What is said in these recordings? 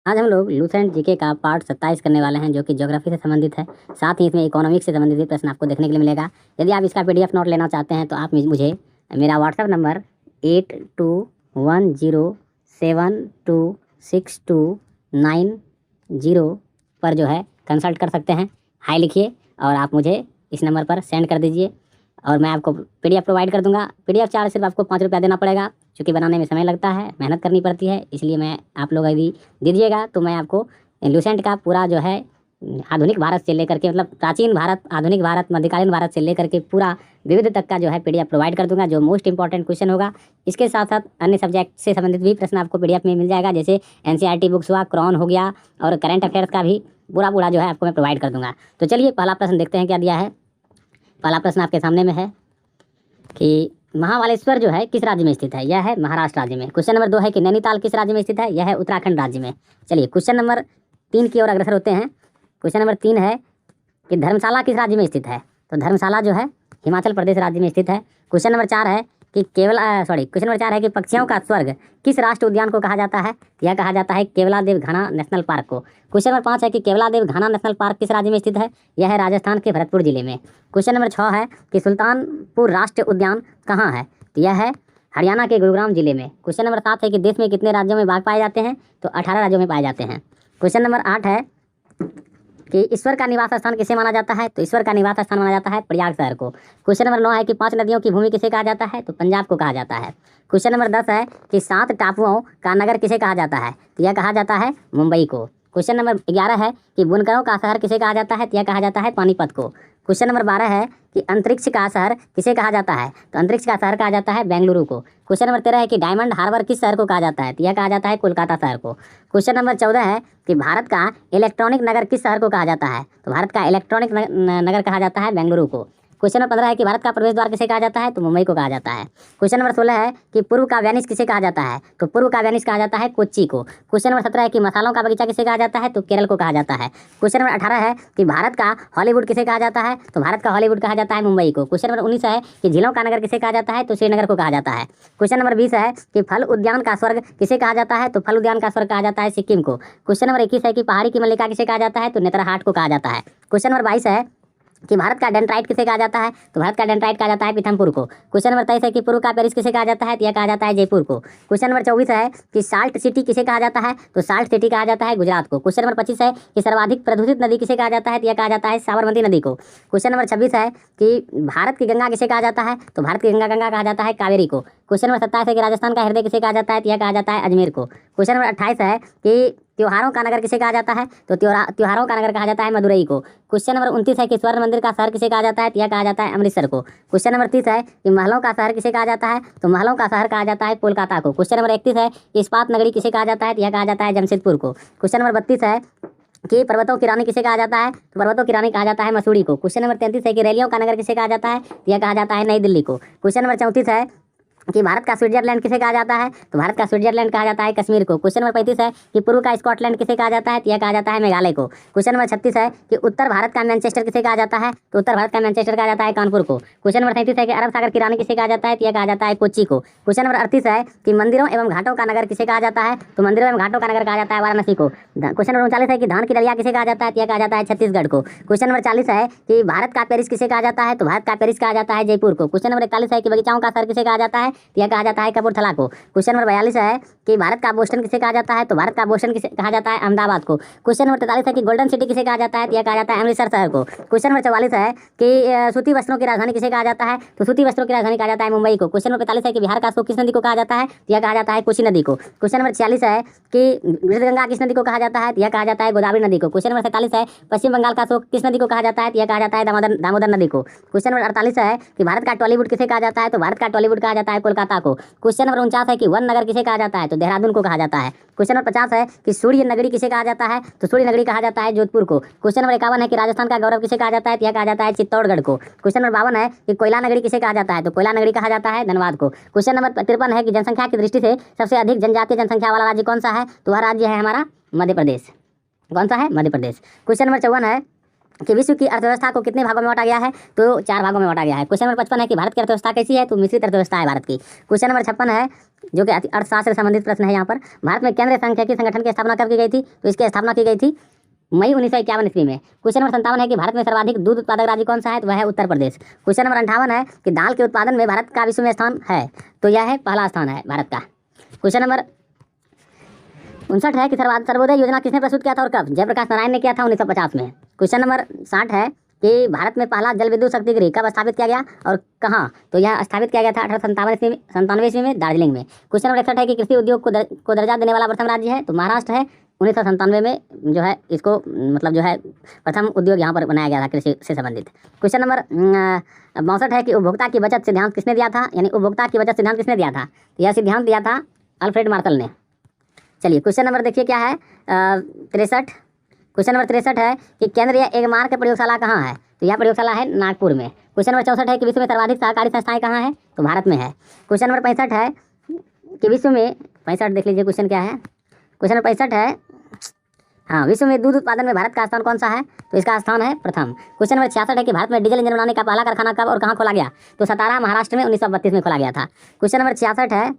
आज हम लोग लूसेंट जीके का पार्ट 27 करने वाले हैं, जो कि ज्योग्राफी से संबंधित है। साथ ही इसमें इकोनॉमिक्स से संबंधित भी प्रश्न आपको देखने के लिए मिलेगा। यदि आप इसका पीडीएफ नोट लेना चाहते हैं तो आप मुझे मेरा व्हाट्सएप नंबर 8210726290 पर जो है कंसल्ट कर सकते हैं। हाय लिखिए और आप मुझे इस नंबर पर सेंड कर दीजिए और मैं आपको पीडीएफ प्रोवाइड कर दूंगा। पीडीएफ चार्ज सिर्फ आपको 5 रुपया देना पड़ेगा, क्योंकि बनाने में समय लगता है, मेहनत करनी पड़ती है। इसलिए मैं आप लोग यदि दीजिएगा तो मैं आपको लूसेंट का पूरा जो है आधुनिक भारत से लेकर के, मतलब प्राचीन भारत, आधुनिक भारत, मध्यकालीन भारत से लेकर के पूरा विविध तक का जो है पीडीएफ प्रोवाइड कर दूंगा, जो मोस्ट इंपॉर्टेंट क्वेश्चन होगा। इसके साथ साथ अन्य सब्जेक्ट से संबंधित भी प्रश्न आपको पीडीएफ में मिल जाएगा, जैसे एनसीईआरटी बुक्स हुआ, क्रॉन हो गया, और करंट अफेयर्स का भी पूरा जो है आपको मैं प्रोवाइड कर दूंगा। तो चलिए पहला प्रश्न देखते हैं क्या दिया है। पहला प्रश्न आपके सामने में है कि महाबालेश्वर जो है किस राज्य में स्थित है। यह है महाराष्ट्र राज्य में। क्वेश्चन नंबर 2 है कि नैनीताल किस राज्य में स्थित है। यह है उत्तराखंड राज्य में। चलिए क्वेश्चन नंबर 3 की ओर अग्रसर होते हैं। क्वेश्चन नंबर 3 है कि धर्मशाला किस राज्य में स्थित है। तो धर्मशाला जो है हिमाचल प्रदेश राज्य में स्थित है। क्वेश्चन नंबर 4 है कि क्वेश्चन नंबर 4 है कि पक्षियों का स्वर्ग किस राष्ट्रीय उद्यान को कहा जाता है। यह कहा जाता है केवलादेव घाना नेशनल पार्क को। क्वेश्चन नंबर 5 है कि केवलादेव घाना नेशनल पार्क किस राज्य में स्थित है। यह है राजस्थान के भरतपुर जिले में। क्वेश्चन नंबर 6 है कि सुल्तानपुर राष्ट्रीय उद्यान कहाँ है। तो यह है हरियाणा के गुरुग्राम जिले में। क्वेश्चन नंबर 7 है कि देश में कितने राज्यों में बाघ पाए जाते हैं। तो 18 राज्यों में पाए जाते हैं। क्वेश्चन नंबर 8 है कि ईश्वर का निवास स्थान किसे माना जाता है। तो ईश्वर का निवास स्थान माना जाता है प्रयाग शहर को। क्वेश्चन नंबर 9 है कि 5 नदियों की भूमि किसे कहा जाता है। तो पंजाब को कहा जाता है। क्वेश्चन नंबर 10 है कि 7 टापुओं का नगर किसे कहा जाता है। तो यह कहा जाता है मुंबई को। क्वेश्चन नंबर 11 है कि बुनकरों का शहर किसे कहा जाता है। तो यह कहा जाता है पानीपत को। क्वेश्चन नंबर 12 है कि अंतरिक्ष का शहर किसे कहा जाता है। तो अंतरिक्ष का शहर कहा जाता है बेंगलुरु को। क्वेश्चन नंबर 13 है कि डायमंड हार्बर किस शहर को कहा जाता है। तो यह कहा जाता है कोलकाता शहर को। क्वेश्चन नंबर 14 है कि भारत का इलेक्ट्रॉनिक नगर किस शहर को कहा जाता है। तो भारत का इलेक्ट्रॉनिक नगर कहा जाता है बेंगलुरु को। क्वेश्चन नंबर 15 है कि भारत का प्रवेश द्वार किसे कहा जाता है। तो मुंबई को कहा जाता है। क्वेश्चन नंबर 16 है कि पूर्व का वेनिस किसे कहा जाता है। तो पूर्व का वेनिस कहा जाता है कोच्चि को। क्वेश्चन नंबर 17 है कि मसालों का बगीचा किसे कहा जाता है। तो केरल को कहा जाता है। क्वेश्चन नंबर 18 है कि भारत का हॉलीवुड किसे कहा जाता है। तो भारत का हॉलीवुड कहा जाता है मुंबई को। क्वेश्चन नंबर 19 है कि झीलों का नगर किसे कहा जाता है। तो श्रीनगर को कहा जाता है। क्वेश्चन नंबर 20 है कि फल उद्यान का स्वर्ग किसे कहा जाता है। तो फल उद्यान का स्वर्ग कहा जाता है सिक्किम को। क्वेश्चन नंबर 21 है कि पहाड़ी की मल्लिका किसे कहा जाता है। तो नेतरहाट को कहा जाता है। क्वेश्चन नंबर 22 है कि भारत का डेंड्राइट किसे कहा जाता है। तो भारत का डेंड्राइट कहा जाता है पीथमपुर को। क्वेश्चन नंबर 23 है कि पूर्व का पेरिस किसे कहा जाता है। तो यह कहा जाता है जयपुर को। क्वेश्चन नंबर 24 है कि साल्ट सिटी किसे कहा जाता है। तो साल्ट सिटी कहा जाता है गुजरात को। क्वेश्चन नंबर 25 है कि सर्वाधिक प्रदूषित नदी किसे कहा जाता है। तो यह कहा जाता है साबरमती नदी को। क्वेश्चन नंबर 26 है कि भारत की गंगा किसे कहा जाता है। तो भारत की गंगा कहा जाता है कावेरी को। क्वेश्चन नंबर 27 है कि राजस्थान का हृदय किसे कहा जाता है। तो यह कहा जाता है अजमेर को। क्वेश्चन नंबर 28 है कि त्योहारों का नगर किसे कहा जाता है। तो त्योहारों का नगर कहा जाता है मदुरई को। क्वेश्चन नंबर 29 है कि स्वर्ण मंदिर का शहर किसे कहा जाता है। तो यह कहा जाता है अमृतसर को। क्वेश्चन नंबर 30 है कि महलों का शहर किसे कहा जाता है। तो महलों का शहर कहा जाता है कोलकाता को। क्वेश्चन नंबर 31 है कि इस्पात नगरी किसे कहा जाता है। तो यह कहा जाता है जमशेदपुर को। क्वेश्चन नंबर 32 है कि पर्वतों की रानी किसे कहा जाता है। तो पर्वतों की रानी कहा जाता है मसूरी को। क्वेश्चन नंबर 33 है कि रैलियों का नगर किसे कहा जाता है। तो यह कहा जाता है नई दिल्ली को। क्वेश्चन नंबर 34 है कि भारत का स्विट्जरलैंड किसे कहा जाता है। तो भारत का स्विट्जरलैंड कहा जाता है कश्मीर को। क्वेश्चन नंबर 35 है कि पूर्व का स्कॉटलैंड किसे कहा जाता है। तो यह कहा जाता है मेघालय को। क्वेश्चन नंबर 36 है कि उत्तर भारत का मैनचेस्टर किसे कहा जाता है। तो उत्तर भारत का मैनचेस्टर कहा जाता है कानपुर को। क्वेश्चन नंबर 37 है कि अरब सागर की रानी किसे कहा जाता है। तो यह कहा जाता है कोच्चि को। क्वेश्चन नंबर 38 है कि मंदिरों एवं घाटों का नगर किसे कहा जाता है। तो मंदिरों एवं घाटों का नगर कहा जाता है वाराणसी को। क्वेश्चन नंबर 39 है कि धान की दलिया किसे कहा जाता है। तो यह कहा जाता है छत्तीसगढ़ को। क्वेश्चन नंबर 40 है कि भारत का पेरिस किसे कहा जाता है। तो भारत का पेरिस कहा जाता है जयपुर को। क्वेश्चन नंबर 41 है कि बगीचाओं का शहर किसे कहा जाता है। तो यह कहा जाता है कपूरथला को। क्वेश्चन नंबर 42 है कि भारत का बोस्टन किसे कहा जाता है। तो भारत का बोस्टन किसे कहा जाता है अहमदाबाद को। क्वेश्चन नंबर 43 है कि गोल्डन सिटी किसे कहा जाता है। तो यह कहा जाता है अमृतसर शहर को। क्वेश्चन नंबर 44 है कि सूती वस्त्रों की राजधानी किसे कहा जाता है। तो सूती वस्त्रों की राजधानी कहा जाता है मुंबई को। क्वेश्चन नंबर 45 है कि बिहार का अशोक किस नदी को कहा जाता है। तो यह कहा जाता है कोसी नदी को। क्वेश्चन नंबर 46 है कि गंगा किस नदी को कहा जाता है। तो यह कहा जाता है गोदावरी नदी को। क्वेश्चन नंबर 47 है पश्चिम बंगाल का अशोक किस नदी को कहा जाता है। तो यह कहा जाता है दामोदर नदी को। क्वेश्चन नंबर 48 है कि भारत का टॉलीवुड किसे कहा जाता है। तो भारत का टॉलीवुड कहा जाता है कोलकाता को। क्वेश्चन नंबर 49 है कि वन नगर किसे कहा जाता है। तो देहरादून को कहा जाता है। क्वेश्चन नंबर 50 है कि सूर्य नगरी किसे कहा जाता है। तो सूर्य नगरी कहा जाता है जोधपुर को। क्वेश्चन नंबर 51 है कि राजस्थान का गौरव किसे कहा जाता है। तो यह कहा जाता है चित्तौड़गढ़ को। क्वेश्चन नंबर 52 है कि कोयला नगरी किसे कहा जाता है। तो कोयला नगरी कहा जाता है धनबाद को। क्वेश्चन नंबर 53 है कि जनसंख्या की दृष्टि से सबसे अधिक जनजातीय जनसंख्या वाला राज्य कौन सा है। तो वह राज्य है हमारा मध्य प्रदेश। कौन सा है। मध्य प्रदेश। क्वेश्चन नंबर 54 है कि विश्व की अर्थव्यवस्था को कितने भागों में बांटा गया है, तो 4 भागों में बांटा गया है। क्वेश्चन नंबर 55 है कि भारत की अर्थव्यवस्था कैसी है, तो मिश्रित अर्थव्यवस्था है भारत की। क्वेश्चन नंबर 56 है जो कि अर्थशास्त्र से संबंधित प्रश्न है यहाँ पर, भारत में केंद्रीय सांख्यिकी संगठन की स्थापना कब की गई थी, तो इसकी स्थापना की गई थी मई 1951 ईस्वी में। क्वेश्चन नंबर 57 है कि भारत में सर्वाधिक दूध उत्पादक राज्य कौन सा है, तो वह है उत्तर प्रदेश। क्वेश्चन नंबर 58 है कि दाल के उत्पादन में भारत का विश्व में स्थान है, तो यह है पहला स्थान है भारत का। क्वेश्चन नंबर 59 है कि सर्वोदय योजना किसने प्रस्तुत किया था और कब, जयप्रकाश नारायण ने किया था 1950 में। क्वेश्चन नंबर 60 है कि भारत में पहला जल विद्युत शक्ति गृह कब स्थापित किया गया और कहाँ, तो यह स्थापित किया गया था 1897 ईस्वी में दार्जिलिंग में। क्वेश्चन नंबर 61 है कि कृषि उद्योग को दर्जा देने वाला प्रथम राज्य है, तो महाराष्ट्र है। 1997 में जो है इसको मतलब जो है प्रथम उद्योग यहाँ पर बनाया गया था कृषि से संबंधित। क्वेश्चन नंबर 62 है कि उपभोक्ता की बचत सिद्धांत किसने दिया था, यानी उपभोक्ता की बचत सिद्धांत किसने दिया था, तो यह सिद्धांत दिया था अल्फ्रेड मार्शल ने। चलिए क्वेश्चन नंबर देखिए क्या है 63। क्वेश्चन नंबर 63 है कि केंद्रीय एगमार्क प्रयोगशाला कहाँ है, तो यह प्रयोगशाला है नागपुर में। क्वेश्चन नंबर 64 है कि विश्व में सर्वाधिक सहकारी संस्थाएं कहाँ हैं, तो भारत में है। क्वेश्चन नंबर 65 है कि विश्व में 65 देख लीजिए क्वेश्चन क्या है। क्वेश्चन नंबर 65 है हाँ, विश्व में दूध उत्पादन में भारत का स्थान कौन सा है, तो इसका स्थान है प्रथम। क्वेश्चन नंबर 66 है कि भारत में डीजल इंजन बनाने का पहला कारखाना कब और कहाँ खोला गया, तो सतारा महाराष्ट्र में 1932 में खोला गया था। क्वेश्चन नंबर 66 है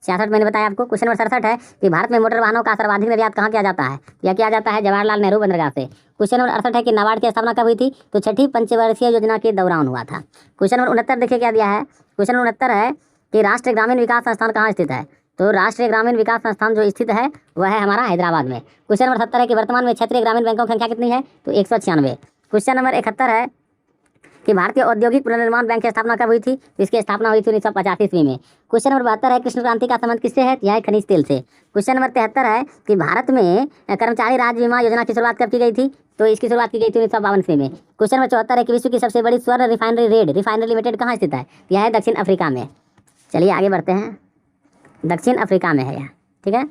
66 मैंने बताया आपको। क्वेश्चन नंबर 67 है कि भारत में मोटर वाहनों का सर्वाधिक निर्यात कहाँ किया जाता है, यह किया जाता है जवाहरलाल नेहरू बंदरगाह से। क्वेश्चन नंबर 68 है कि नाबार्ड की स्थापना कब हुई थी, तो 6ठी पंचवर्षीय योजना के दौरान हुआ था। क्वेश्चन नंबर 69 देखिए क्या दिया है। क्वेश्चन नंबर 69 है कि राष्ट्रीय ग्रामीण विकास संस्थान कहाँ स्थित है, तो राष्ट्रीय ग्रामीण विकास संस्थान जो स्थित है वह है हमारा हैदराबाद में। क्वेश्चन नंबर 70 है कि वर्तमान में क्षेत्रीय ग्रामीण बैंकों की संख्या कितनी है, तो 196। क्वेश्चन नंबर 71 है कि भारतीय औद्योगिक पुनर्निर्माण बैंक की स्थापना कब हुई थी, तो इसकी स्थापना हुई थी 1950 ईस्वी में। क्वेश्चन नंबर 72 है कृष्ण क्रांति का संबंध किससे है, यह है खनिज तेल से। क्वेश्चन नंबर 73 है कि भारत में कर्मचारी राज्य बीमा योजना की शुरुआत कब की गई थी, तो इसकी शुरुआत की गई थी 1952 ईस्वी में। क्वेश्चन नंबर 74 है कि विश्व की सबसे बड़ी स्वर्ण रिफाइनरी लिमिटेड कहाँ स्थित है, यह है दक्षिण अफ्रीका में। चलिए आगे बढ़ते हैं, दक्षिण अफ्रीका में है यह, ठीक है,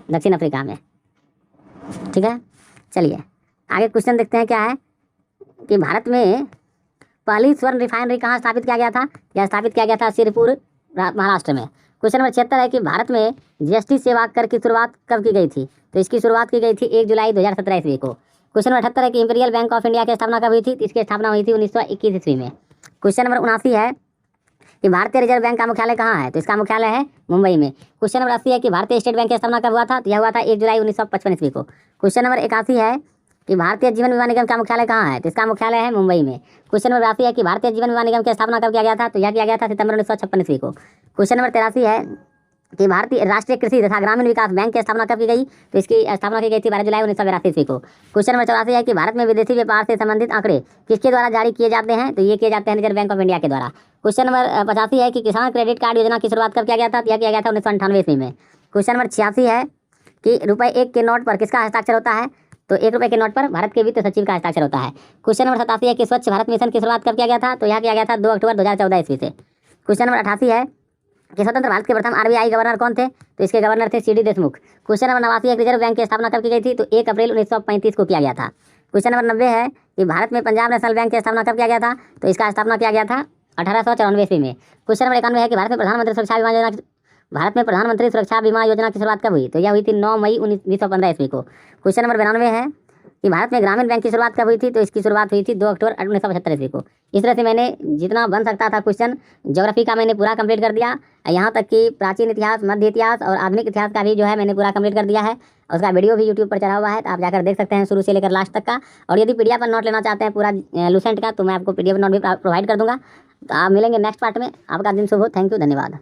दक्षिण अफ्रीका में, ठीक है। चलिए आगे क्वेश्चन देखते हैं क्या है कि भारत में पहली स्वर्ण रिफाइनरी कहाँ स्थापित किया गया था, यह स्थापित किया गया था सिरपुर महाराष्ट्र में। क्वेश्चन नंबर 76 है कि भारत में जीएसटी सेवा कर की शुरुआत कब की गई थी, तो इसकी शुरुआत की गई थी 1 जुलाई 2017 ईस्वी को। क्वेश्चन नंबर 78 है कि इंपीरियल बैंक ऑफ इंडिया की स्थापना कब हुई थी, तो इसकी स्थापना हुई थी 1921 ईस्वी में। क्वेश्चन नंबर 79 है कि भारतीय रिजर्व बैंक का मुख्यालय कहाँ है, तो इसका मुख्यालय है मुंबई में। क्वेश्चन नंबर 80 है कि भारतीय स्टेट बैंक की स्थापना कब हुआ था, तो यह हुआ था 1 जुलाई 1955 ईस्वी को। क्वेश्चन नंबर 81 है कि भारतीय जीवन बीमा निगम का मुख्यालय कहाँ है, तो इसका मुख्यालय है मुंबई में। क्वेश्चन नंबर 82 है कि भारतीय जीवन बीमा निगम की स्थापना कब किया गया था, तो यह किया गया था सितंबर 1956 ईस्वी को। क्वेश्चन नंबर 83 है कि भारतीय राष्ट्रीय कृषि तथा ग्रामीण विकास बैंक की स्थापना कब की गई, तो इसकी स्थापना की गई थी 12 जुलाई 1982 ईस्वी को। क्वेश्चन नंबर 84 है कि भारत में विदेशी व्यापार से संबंधित आंकड़े किसके द्वारा जारी किए जाते हैं, तो ये किए जाते हैं रिजर्व बैंक ऑफ इंडिया के द्वारा। क्वेश्चन नंबर 85 है कि किसान क्रेडिट कार्ड योजना की शुरुआत कब किया गया था, तो यह किया गया था 1998 ईस्वी में। क्वेश्चन नंबर 86 है कि ₹1 के नोट पर किसका हस्ताक्षर होता है, तो ₹1 के नोट पर भारत के वित्त सचिव का हस्ताक्षर होता है। क्वेश्चन नंबर 87 है कि स्वच्छ भारत मिशन की शुरुआत कब किया गया था, तो यह किया गया था 2 अक्टूबर 2014 ईस्वी से। क्वेश्चन नंबर 88 है कि स्वतंत्र भारत के प्रथम आरबीआई गवर्नर कौन थे, तो इसके गवर्नर थे सीडी देशमुख। क्वेश्चन नंबर 89 है कि रिजर्व बैंक की स्थापना कब की गई थी, तो 1 अप्रैल 1935 को किया गया था। क्वेश्चन नंबर 90 है कि भारत में पंजाब नेशनल बैंक की स्थापना कब किया गया था, तो इसका स्थापना किया गया था 1894 ईस्वी में। क्वेश्चन नंबर 91 है कि भारत में प्रधानमंत्री सुरक्षा बीमा योजना की शुरुआत कब हुई, तो यह हुई थी 9 मई 1915 ईस्वी को। क्वेश्चन नंबर 92 है कि भारत में ग्रामीण बैंक की शुरुआत कब हुई थी, तो इसकी शुरुआत हुई थी 2 अक्टूबर 1975 ईस्वी को। इस तरह से मैंने जितना बन सकता था क्वेश्चन ज्योग्राफी का मैंने पूरा कंप्लीट कर दिया, यहाँ तक कि प्राचीन इतिहास, मध्य इतिहास और आधुनिक इतिहास का भी जो है मैंने पूरा कंप्लीट कर दिया है। उसका वीडियो भी यूट्यूब पर चढ़ा हुआ है, तो आप जाकर देख सकते हैं शुरू से लेकर लास्ट तक का। और यदि पीडीएफ पर नोट लेना चाहते हैं पूरा लूसेंट का, तो मैं आपको पीडीएफ नोट भी प्रोवाइड कर दूँगा। तो आप मिलेंगे नेक्स्ट पार्ट में। आपका दिन शुभ हो। थैंक यू, धन्यवाद।